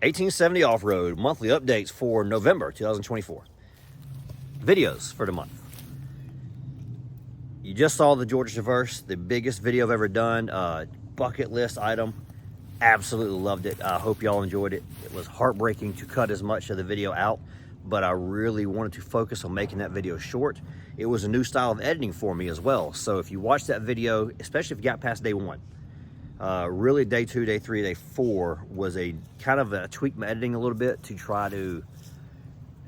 1870 Off-Road monthly updates for November 2024. Videos for the month. You just saw the Georgia Traverse, the biggest video I've ever done. Bucket list item. Absolutely loved it. I hope y'all enjoyed it. It was heartbreaking to cut as much of the video out, but I really wanted to focus on making that video short. It was a new style of editing for me as well. So if you watch that video, especially if you got past day one, really day 2, day 3, day 4 was a kind of a tweak my editing a little bit to try to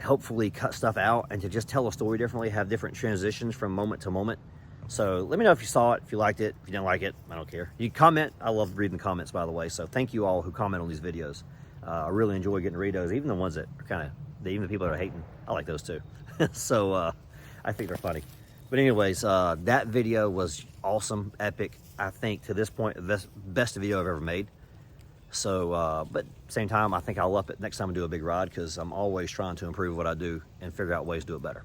hopefully cut stuff out and to just tell a story differently, have different transitions from moment to moment. So let me know if you saw it, if you liked it. If you didn't like it, I don't care. You comment. I love reading the comments, by the way. So thank you all who comment on these videos. I really enjoy getting to read those, even the ones that are kind of, even the people that are hating. I like those too. So I think they're funny. But anyways, that video was awesome, epic. I think to this point, the best video I've ever made. So, but same time, I think I'll up it next time I do a big ride because I'm always trying to improve what I do and figure out ways to do it better.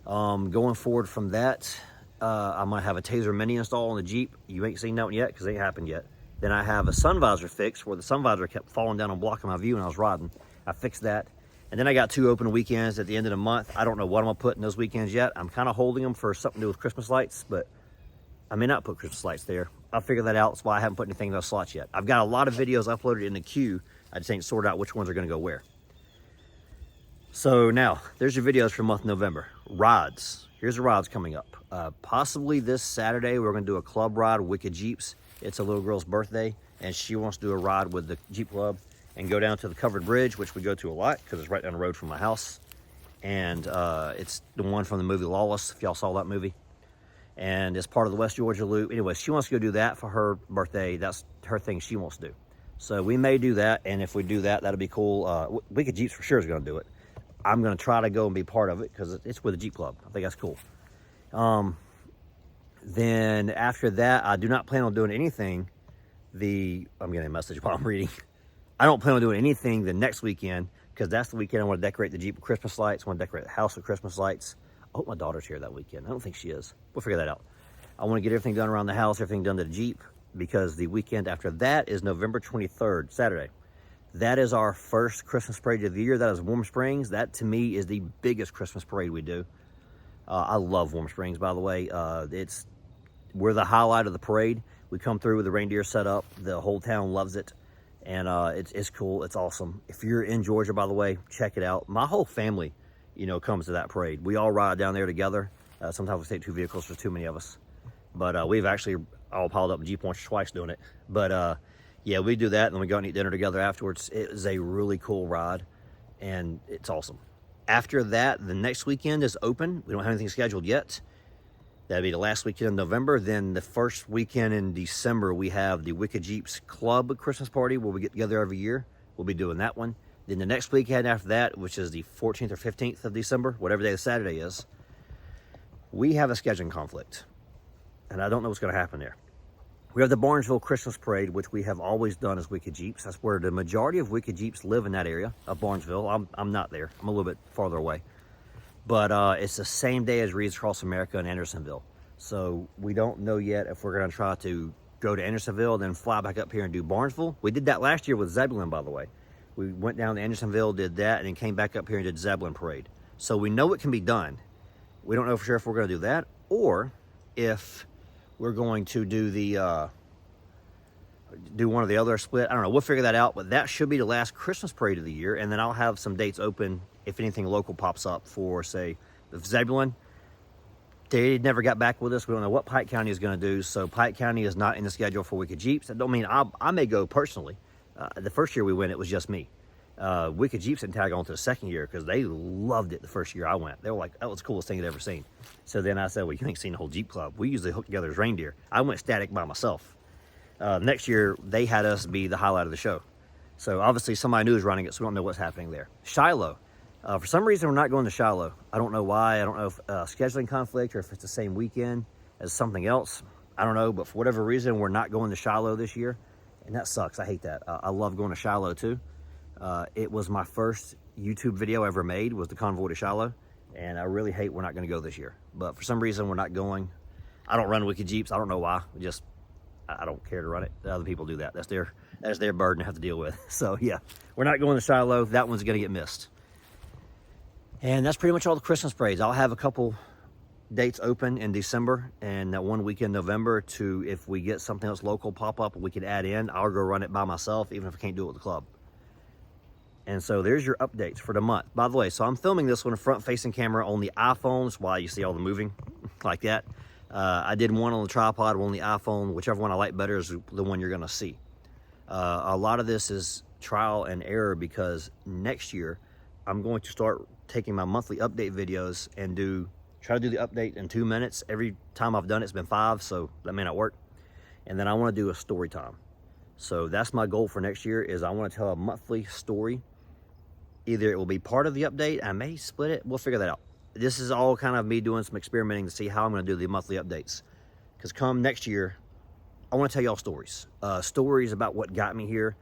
Going forward from that, I might have a Taser Mini installed on the Jeep. You ain't seen that one yet because it ain't happened yet. Then I have a sun visor fix where the sun visor kept falling down and blocking my view when I was riding. I fixed that. And then I got 2 open weekends at the end of the month. I don't know what I'm gonna put in those weekends yet. I'm kind of holding them for something to do with Christmas lights, but I may not put Christmas lights there. I'll figure that out. That's why I haven't put anything in those slots yet. I've got a lot of videos uploaded in the queue. I just ain't sorted out which ones are gonna go where. So now, there's your videos for month November. Rides. Here's the rides coming up. Possibly this Saturday, we're gonna do a club ride, Wicked Jeeps. It's a little girl's birthday, and she wants to do a ride with the Jeep Club and go down to the covered bridge, which we go to a lot because it's right down the road from my house. And it's the one from the movie Lawless, if y'all saw that movie. And it's part of the West Georgia Loop. Anyway, she wants to go do that for her birthday. That's her thing she wants to do. So we may do that, and if we do that, that'll be cool. Wicked Jeeps for sure is gonna do it. I'm gonna try to go and be part of it because it's with the Jeep Club. I think that's cool. Then after that, I do not plan on doing anything. I'm getting a message while I'm reading. I don't plan on doing anything the next weekend because that's the weekend I want to decorate the Jeep with Christmas lights. I want to decorate the house with Christmas lights. I hope my daughter's here that weekend. I don't think she is. We'll figure that out. I want to get everything done around the house, everything done to the Jeep, because the weekend after that is November 23rd, Saturday. That is our first Christmas parade of the year. That is Warm Springs. That, to me, is the biggest Christmas parade we do. I love Warm Springs, by the way. We're the highlight of the parade. We come through with the reindeer set up. The whole town loves it. And it's cool. It's awesome. If you're in Georgia, by the way, check it out. My whole family, comes to that parade. We all ride down there together. Sometimes we take 2 vehicles. There's too many of us. But we've actually all piled up in Jeep once or twice doing it. But yeah, we do that, and then we go and eat dinner together afterwards. It is a really cool ride, and it's awesome. After that, the next weekend is open. We don't have anything scheduled yet. That'll be the last weekend in November. Then the first weekend in December, we have the Wicked Jeeps Club Christmas party where we get together every year. We'll be doing that one. Then the next weekend after that, which is the 14th or 15th of December, whatever day the Saturday is, we have a scheduling conflict. And I don't know what's going to happen there. We have the Barnesville Christmas Parade, which we have always done as Wicked Jeeps. That's where the majority of Wicked Jeeps live, in that area of Barnesville. I'm not there. I'm a little bit farther away. But it's the same day as Reeds Across America in Andersonville. So we don't know yet if we're going to try to go to Andersonville, then fly back up here and do Barnesville. We did that last year with Zebulon, by the way. We went down to Andersonville, did that, and then came back up here and did Zebulon Parade. So we know it can be done. We don't know for sure if we're going to do that or if we're going to do do one or the other split. I don't know. We'll figure that out. But that should be the last Christmas parade of the year. And then I'll have some dates open if anything local pops up for, say, the Zebulon. They never got back with us. We don't know what Pike County is going to do. So Pike County is not in the schedule for Wicked Jeeps. That don't mean I may go personally. The first year we went, it was just me. Wicked Jeeps didn't tag on to the second year because they loved it the first year I went. They were like, that was the coolest thing I'd ever seen. So then I said, well, you ain't seen the whole Jeep Club. We usually hook together as reindeer. I went static by myself. Next year, they had us be the highlight of the show. So obviously somebody new is running it, so we don't know what's happening there. Shiloh. For some reason, we're not going to Shiloh. I don't know why. I don't know if scheduling conflict or if it's the same weekend as something else. I don't know, but for whatever reason, we're not going to Shiloh this year. And that sucks. I hate that. I love going to Shiloh too. It was my first YouTube video ever made, was the convoy to Shiloh. And I really hate we're not going to go this year. But for some reason, we're not going. I don't run Wicked Jeeps. I don't know why. I don't care to run it. The other people do that. That's that's their burden to have to deal with. So yeah, we're not going to Shiloh. That one's gonna get missed. And that's pretty much all the Christmas parades. I'll have a couple dates open in December and that one week in November to, if we get something else local pop up we could add in, I'll go run it by myself, even if I can't do it with the club. And so there's your updates for the month. By the way, so I'm filming this one a front-facing camera on the iPhones while you see all the moving like that. I did one on the tripod, one on the iPhone. Whichever one I like better is the one you're gonna see. A lot of this is trial and error because next year I'm going to start taking my monthly update videos and try to do the update in 2 minutes. Every time I've done it, it's been 5, so that may not work. And then I want to do a story time. So that's my goal for next year, is I want to tell a monthly story. Either it will be part of the update, I may split it, we'll figure that out. This is all kind of me doing some experimenting to see how I'm going to do the monthly updates. Because come next year, I want to tell y'all stories. Stories about what got me here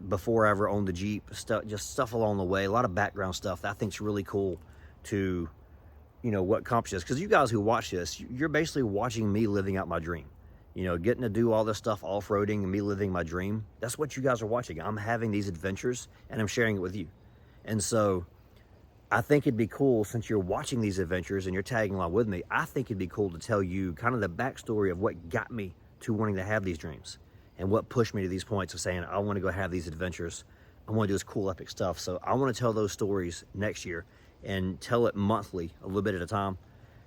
before I ever owned the Jeep. Just stuff along the way. A lot of background stuff that I think is really cool to, you know, what accomplishes. Because you guys who watch this, you're basically watching me living out my dream. You know, getting to do all this stuff off-roading and me living my dream. That's what you guys are watching. I'm having these adventures and I'm sharing it with you. And so I think it'd be cool, since you're watching these adventures and you're tagging along with me, I think it'd be cool to tell you kind of the backstory of what got me to wanting to have these dreams and what pushed me to these points of saying, I want to go have these adventures. I want to do this cool, epic stuff. So I want to tell those stories next year and tell it monthly, a little bit at a time.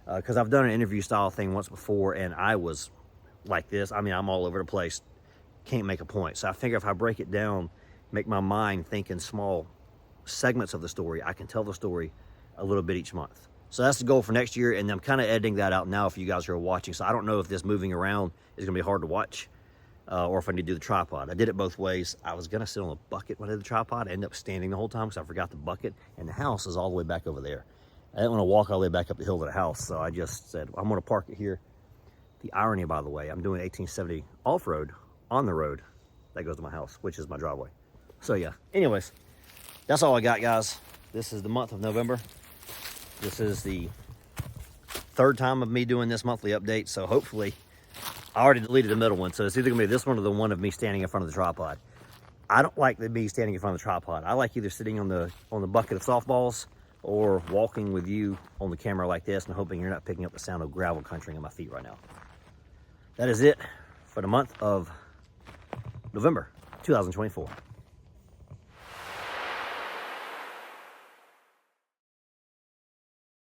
Because I've done an interview style thing once before and I was like this. I mean, I'm all over the place, can't make a point. So I figure if I break it down, make my mind think in small segments of the story, I can tell the story a little bit each month. So that's the goal for next year, and I'm kind of editing that out now if you guys are watching. So I don't know if this moving around is gonna be hard to watch or if I need to do the tripod. I did it both ways. I was gonna sit on a bucket when I did the tripod. I ended up standing the whole time because I forgot the bucket, and the house is all the way back over there. I didn't want to walk all the way back up the hill to the house, so I just said, I'm gonna park it here. The irony, by the way, I'm doing 1870 off-road on the road that goes to my house, which is my driveway. So yeah, anyways, that's all I got, guys. This is the month of November. This is the 3rd time of me doing this monthly update, so hopefully, I already deleted the middle one, so it's either gonna be this one or the one of me standing in front of the tripod. I don't like me standing in front of the tripod. I like either sitting on the bucket of softballs or walking with you on the camera like this and hoping you're not picking up the sound of gravel crunching on my feet right now. That is it for the month of November 2024.